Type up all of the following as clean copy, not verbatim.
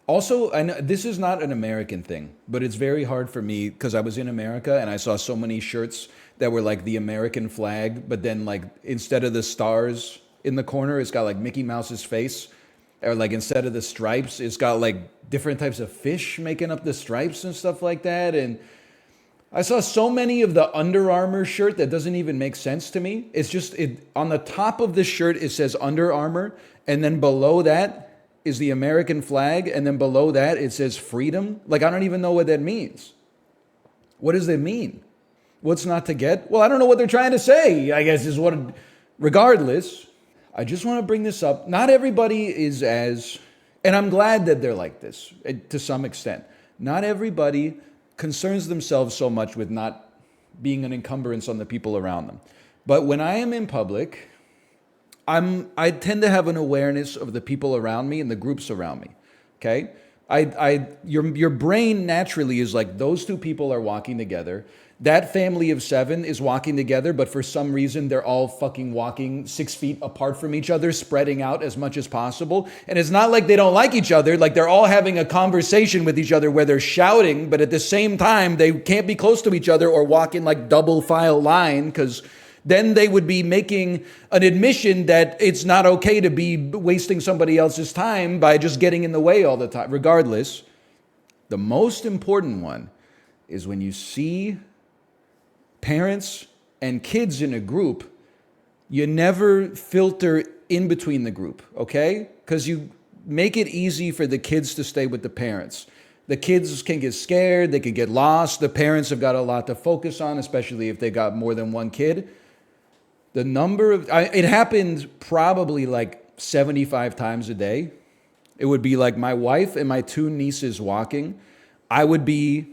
Also, I know this is not an American thing, but it's very hard for me because I was in America and I saw so many shirts that were like the American flag, but then like instead of the stars in the corner, it's got like Mickey Mouse's face, or like instead of the stripes, it's got like different types of fish making up the stripes and stuff like that. And I saw so many of the Under Armour shirt that doesn't even make sense to me. It's just it on the top of the shirt it says Under Armour, and then below that is the American flag, and then below that it says freedom. Like I don't even know what that means. What does that mean? What's not to get? Well, I don't know what they're trying to say, I guess is what regardless, I just want to bring this up. Not everybody is as and I'm glad that they're like this to some extent. Not everybody concerns themselves so much with not being an encumbrance on the people around them. But when I am in public, I tend to have an awareness of the people around me and the groups around me. Okay? Your brain naturally is like those two people are walking together. That family of seven is walking together, but for some reason they're all fucking walking 6 feet apart from each other, spreading out as much as possible. And it's not like they don't like each other, like they're all having a conversation with each other where they're shouting, but at the same time they can't be close to each other or walk in like double file line, because then they would be making an admission that it's not okay to be wasting somebody else's time by just getting in the way all the time. Regardless, the most important one is when you see parents and kids in a group, you never filter in between the group, okay? Because you make it easy for the kids to stay with the parents. The kids can get scared, they could get lost. The parents have got a lot to focus on, especially if they got more than one kid. The number of, it happened probably like 75 times a day. It would be like my wife and my two nieces walking. I would be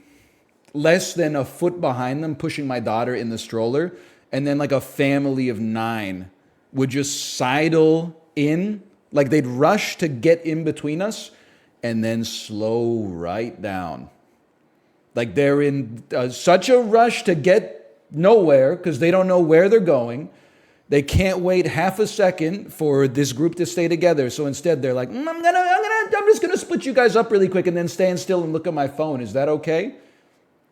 less than a foot behind them, pushing my daughter in the stroller. And then like a family of 9 would just sidle in, like they'd rush to get in between us and then slow right down. Like they're in such a rush to get nowhere because they don't know where they're going. They can't wait half a second for this group to stay together. So instead they're like, I'm just gonna split you guys up really quick and then stand still and look at my phone. Is that okay?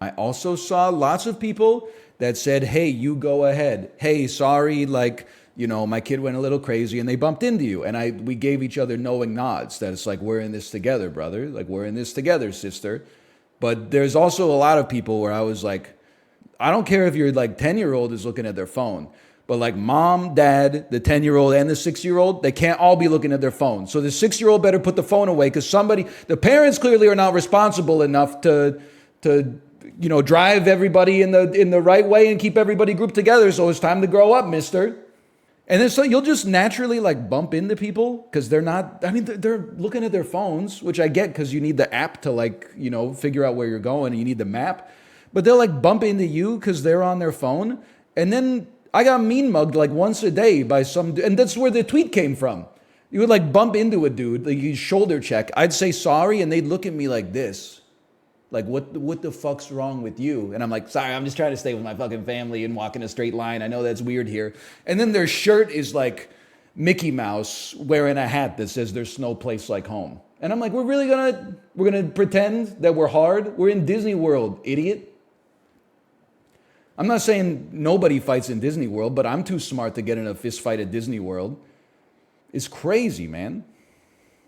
I also saw lots of people that said, hey, you go ahead. Hey, sorry, like, my kid went a little crazy and they bumped into you. And we gave each other knowing nods that it's like, we're in this together, brother. Like, we're in this together, sister. But there's also a lot of people where I was like, I don't care if your like 10-year-old is looking at their phone, but like mom, dad, the 10-year-old and the 6-year-old, they can't all be looking at their phone. So the 6-year-old better put the phone away because the parents clearly are not responsible enough to drive everybody in the right way and keep everybody grouped together. So it's time to grow up, mister. And then so you'll just naturally like bump into people because they're looking at their phones, which I get because you need the app to like, figure out where you're going and you need the map. But they'll like bump into you because they're on their phone. And then I got mean mugged like once a day by and that's where the tweet came from. You would like bump into a dude, like you shoulder check. I'd say sorry and they'd look at me like this. Like, what the fuck's wrong with you? And I'm like, sorry, I'm just trying to stay with my fucking family and walk in a straight line. I know that's weird here. And then their shirt is like Mickey Mouse wearing a hat that says there's no place like home. And I'm like, we're gonna pretend that we're hard? We're in Disney World, idiot. I'm not saying nobody fights in Disney World, but I'm too smart to get in a fist fight at Disney World. It's crazy, man.